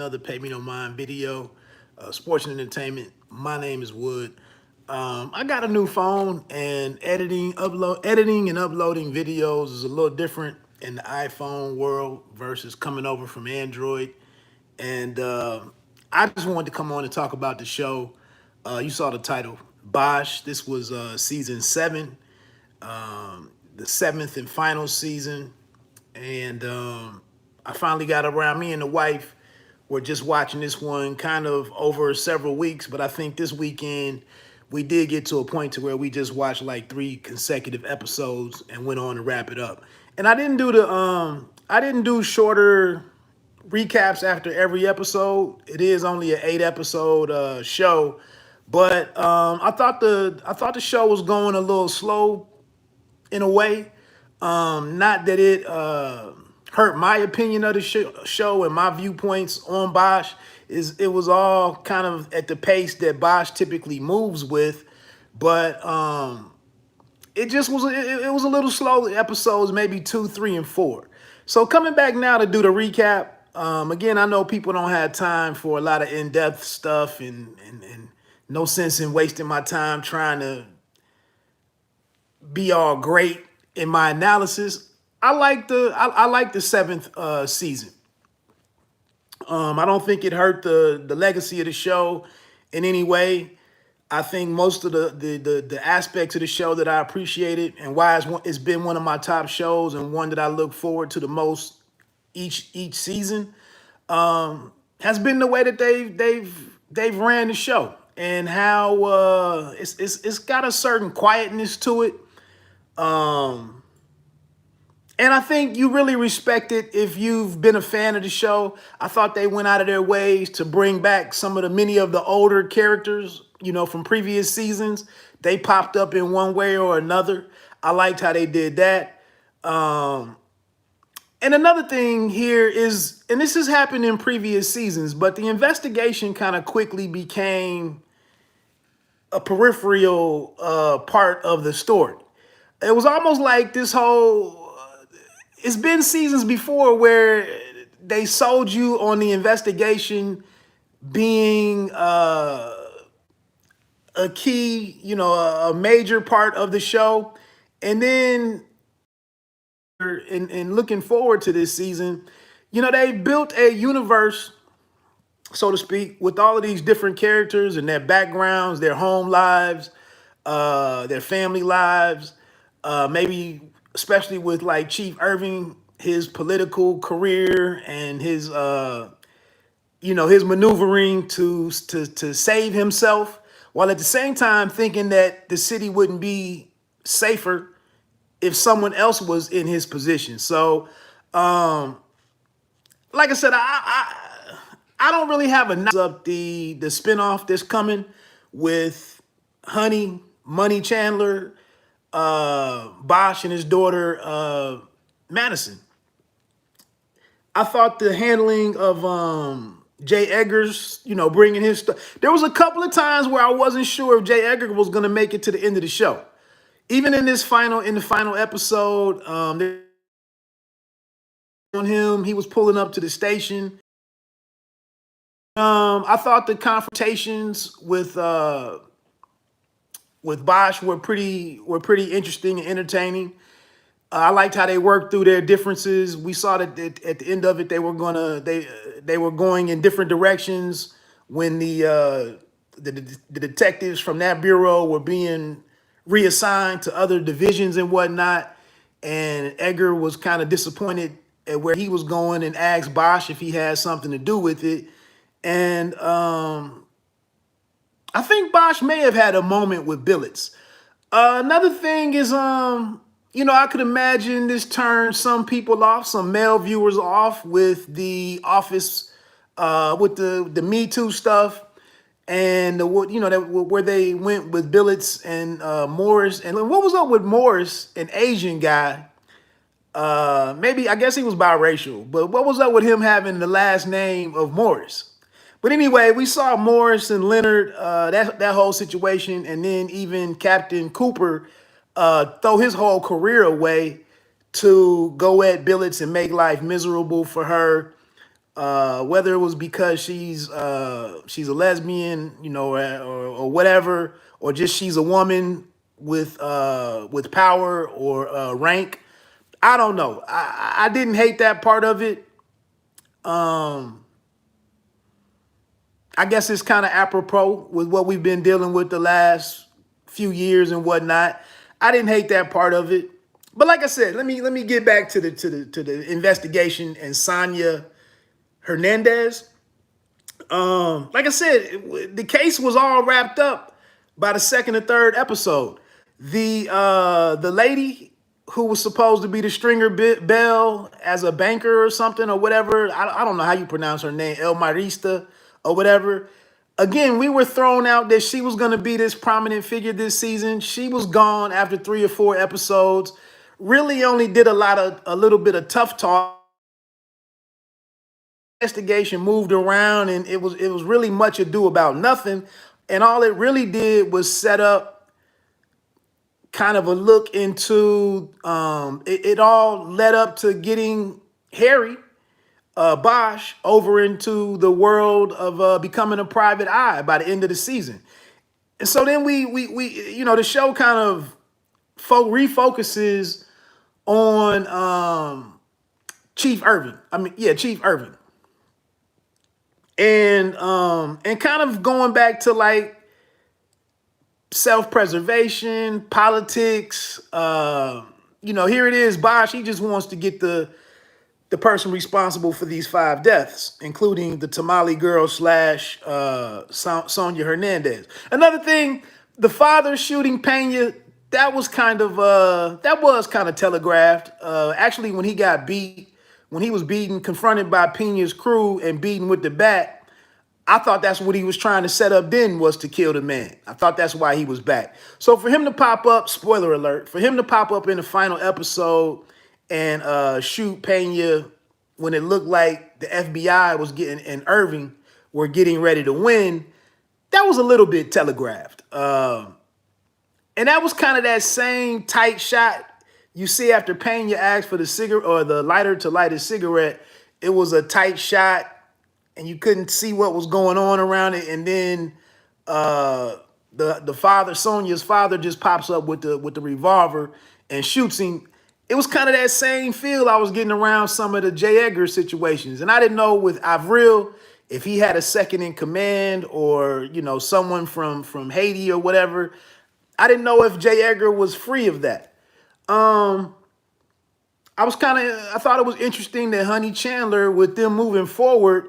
Another Pay Me No Mind video, sports and entertainment. My name is Wood. I got a new phone, and editing and uploading videos is a little different in the iPhone world versus coming over from Android. And I just wanted to come on and talk about the show. You saw the title, BOSCH. This was season 7, the 7th and final season. And I finally got around. Me and the wife were just watching this one kind of over several weeks, but I think this weekend we did get to a point to where we just watched like 3 consecutive episodes and went on to wrap it up. And I didn't do shorter recaps after every episode. It is only an 8 episode show, but I thought the show was going a little slow in a way. Not that it hurt my opinion of the show and my viewpoints on Bosch. It was all kind of at the pace that Bosch typically moves with, but it just was it was a little slow. Episodes maybe 2, 3, and 4. So coming back now to do the recap. Again, I know people don't have time for a lot of in-depth stuff, and no sense in wasting my time trying to be all great in my analysis. I like the 7th season. I don't think it hurt the legacy of the show in any way. I think most of the aspects of the show that I appreciated and why it's been one of my top shows and one that I look forward to the most each season has been the way that they've ran the show and how it's got a certain quietness to it. And I think you really respect it if you've been a fan of the show. I thought they went out of their ways to bring back some of the many of the older characters, from previous seasons. They popped up in one way or another. I liked how they did that. And another thing here is, and this has happened in previous seasons, but the investigation kind of quickly became a peripheral part of the story. It was almost like this whole it's been seasons before where they sold you on the investigation being a key, a major part of the show. And then in looking forward to this season, they built a universe, so to speak, with all of these different characters and their backgrounds, their home lives, their family lives, maybe especially with like Chief Irving, his political career and his his maneuvering to save himself, while at the same time thinking that the city wouldn't be safer if someone else was in his position. So like I said, I don't really have a up the spinoff that's coming with Money Chandler, Bosch and his daughter Madison. I thought the handling of Jay Edgar's, bringing his stuff. There was a couple of times where I wasn't sure if Jay Edgar was going to make it to the end of the show. Even in the final episode, on him, he was pulling up to the station. I thought the confrontations with Bosch were pretty interesting and entertaining. I liked how they worked through their differences. We saw that at the end of it, they were going in different directions when the detectives from that bureau were being reassigned to other divisions and whatnot. And Edgar was kind of disappointed at where he was going and asked Bosch if he had something to do with it. And I think Bosch may have had a moment with Billets. Another thing is, I could imagine this turned some people off, some male viewers off with the Office, with the Me Too stuff, and where they went with Billets and Morris. And what was up with Morris, an Asian guy? Maybe, I guess he was biracial, but what was up with him having the last name of Morris? But anyway, we saw Morris and Leonard, that whole situation, and then even Captain Cooper throw his whole career away to go at Billets and make life miserable for her. whether it was because she's a lesbian, or whatever, or just she's a woman with power or rank. I don't know. I didn't hate that part of it. I guess it's kind of apropos with what we've been dealing with the last few years and whatnot. I didn't hate that part of it. But like I said, let me get back to the investigation and Sonia Hernandez. Like I said, the case was all wrapped up by the second or third episode. The lady who was supposed to be the stringer bell as a banker or something or whatever. I don't know how you pronounce her name, El Marista or whatever. Again, we were thrown out that she was going to be this prominent figure this season. She was gone after 3 or 4 episodes. Really only did a little bit of tough talk. Investigation moved around, and it was really much ado about nothing. And all it really did was set up kind of a look into it all led up to getting Harry BOSCH over into the world of becoming a private eye by the end of the season. And so then we the show kind of refocuses on Chief Irving. Chief Irving. And kind of going back to like self-preservation, politics. Here it is, BOSCH, he just wants to get the person responsible for these 5 deaths, including the Tamale girl / Sonia Hernandez. Another thing, the father shooting Pena, that was kind of telegraphed. Actually, when he was beaten, confronted by Pena's crew and beaten with the bat, I thought that's what he was trying to set up then, was to kill the man. I thought that's why he was back. So for him to pop up, spoiler alert, for him to pop up in the final episode and shoot Pena when it looked like the FBI was and Irving were getting ready to win, that was a little bit telegraphed. And that was kind of that same tight shot you see after Pena asked for the cigarette or the lighter to light his cigarette. It was a tight shot, and you couldn't see what was going on around it. And then the father, Sonia's father, just pops up with the revolver and shoots him. It was kind of that same feel I was getting around some of the J. Edgar situations. And I didn't know with Avril if he had a second in command or, someone from Haiti or whatever. I didn't know if J. Edgar was free of that. I thought it was interesting that Honey Chandler, with them moving forward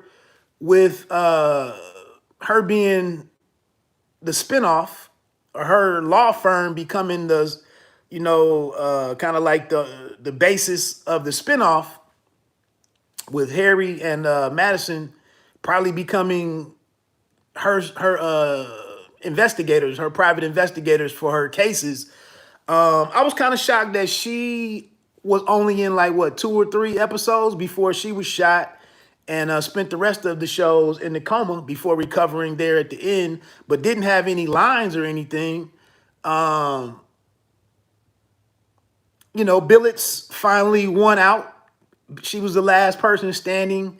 with her being the spinoff, or her law firm becoming the, kind of like the basis of the spinoff, with Harry and Madison probably becoming her investigators, her private investigators for her cases. I was kind of shocked that she was only in like 2 or 3 episodes before she was shot, and spent the rest of the shows in the coma before recovering there at the end, but didn't have any lines or anything. Billets finally won out. She was the last person standing,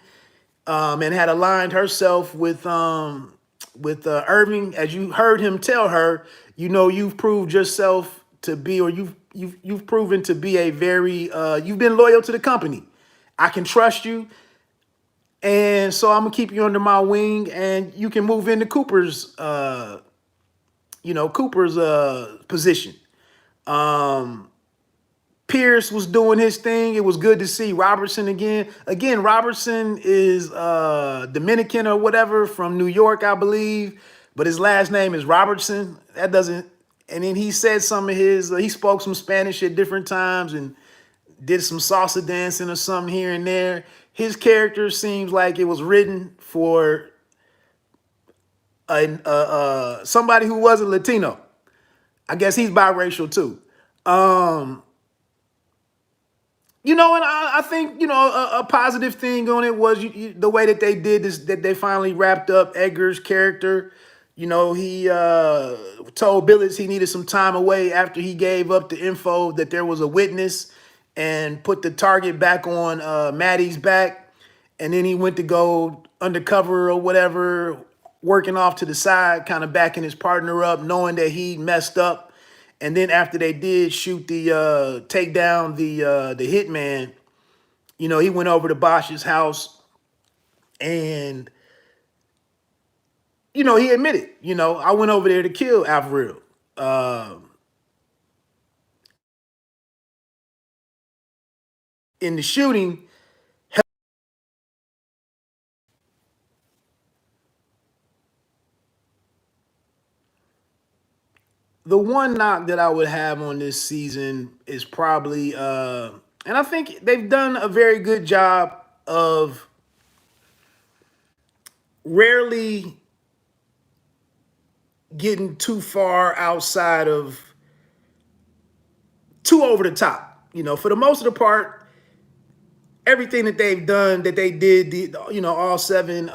and had aligned herself with Irving. As you heard him tell her, you've proved yourself to be, or you've proven to be a very, you've been loyal to the company. I can trust you. And so I'm gonna keep you under my wing, and you can move into Cooper's position. Pierce was doing his thing. It was good to see Robertson again. Again, Robertson is Dominican or whatever, from New York, I believe, but his last name is Robertson. That doesn't. And then he said some of his. He spoke some Spanish at different times and did some salsa dancing or something here and there. His character seems like it was written for somebody who wasn't Latino. I guess he's biracial too. And I think, a positive thing on it was the way that they did this, that they finally wrapped up Edgar's character. He told Billets he needed some time away after he gave up the info that there was a witness, and put the target back on Maddie's back. and then he went to go undercover or whatever, working off to the side, kind of backing his partner up, knowing that he messed up. And then after they did shoot the take down the hitman, he went over to BOSCH's house and he admitted, I went over there to kill Avril. In the shooting, the one knock that I would have on this season is probably, and I think they've done a very good job of rarely getting too far outside of too over the top. For the most of the part, everything that they've done, that they did, all 7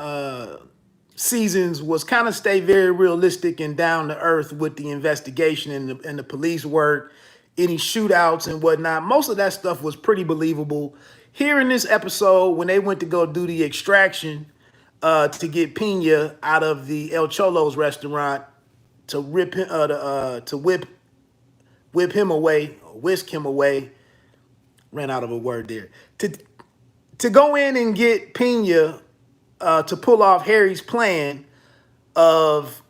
seasons was kind of stay very realistic and down to earth with the investigation and the police work, any shootouts and whatnot. Most of that stuff was pretty believable. Here in this episode, when they went to go do the extraction to get Pena out of the El Cholo's restaurant to rip him, to whip him away, whisk him away. Ran out of a word there. To go in and get Pena to pull off Harry's plan of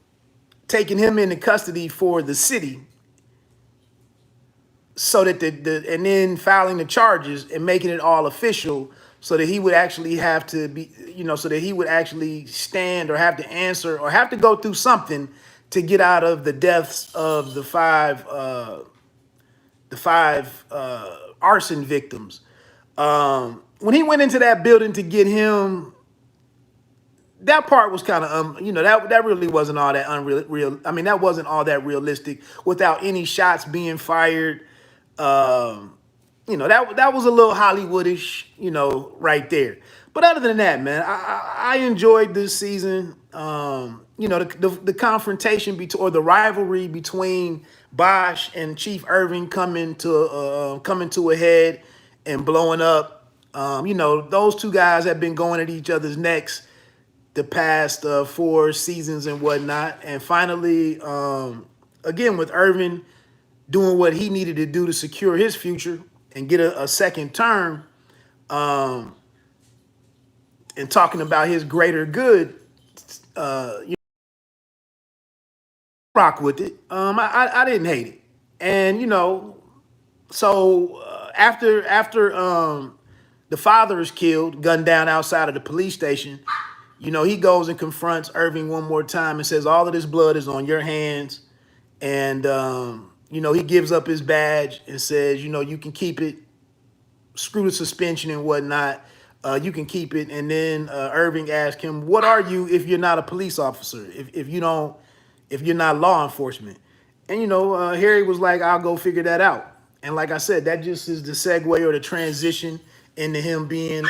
taking him into custody for the city, so that and then filing the charges and making it all official, so that he would actually have to be, so that he would actually stand or have to answer or have to go through something to get out of the deaths of the five arson victims. When he went into that building to get him, that part was kind of, that really wasn't all that unreal. I mean, that wasn't all that realistic without any shots being fired. That was a little Hollywoodish, right there. But other than that, man, I enjoyed this season. The confrontation between, or the rivalry between BOSCH and Chief Irving coming to a head and blowing up. Those two guys have been going at each other's necks the past 4 seasons and whatnot. And finally, again, with Irving doing what he needed to do to secure his future and get a second term, and talking about his greater good, rock with it. I didn't hate it. And, so after the father is killed, gunned down outside of the police station, he goes and confronts Irving one more time and says, all of this blood is on your hands. And, he gives up his badge and says, you can keep it. Screw the suspension and whatnot. You can keep it. And then Irving asked him, what are you if you're not a police officer? If you're not law enforcement? And, Harry was like, I'll go figure that out. And like I said, that just is the segue or the transition into him being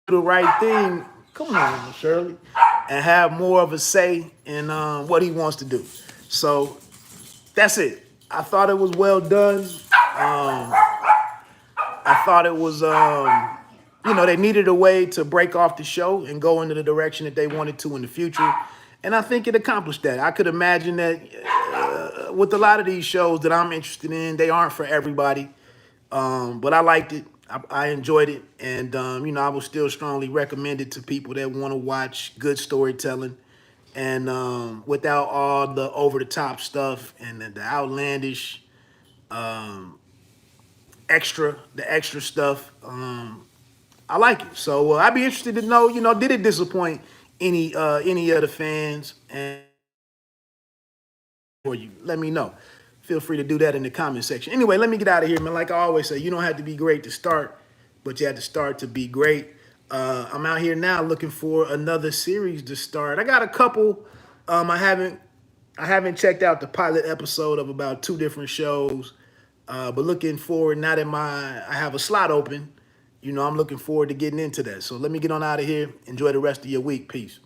the right thing. Come on, Shirley. And have more of a say in what he wants to do. So that's it. I thought it was well done. I thought it was, they needed a way to break off the show and go into the direction that they wanted to in the future. And I think it accomplished that. I could imagine that with a lot of these shows that I'm interested in, they aren't for everybody. But I liked it. I enjoyed it. And, I will still strongly recommend it to people that want to watch good storytelling and without all the over-the-top stuff and the outlandish extra stuff. I like it. So I'd be interested to know, did it disappoint any of the fans? And or you let me know. Feel free to do that in the comment section. Anyway, let me get out of here, man. Like I always say, you don't have to be great to start, but you have to start to be great. I'm out here now looking for another series to start. I got a couple. I haven't checked out the pilot episode of about 2 different shows. But looking forward, now that I have a slot open, I'm looking forward to getting into that. So let me get on out of here. Enjoy the rest of your week. Peace.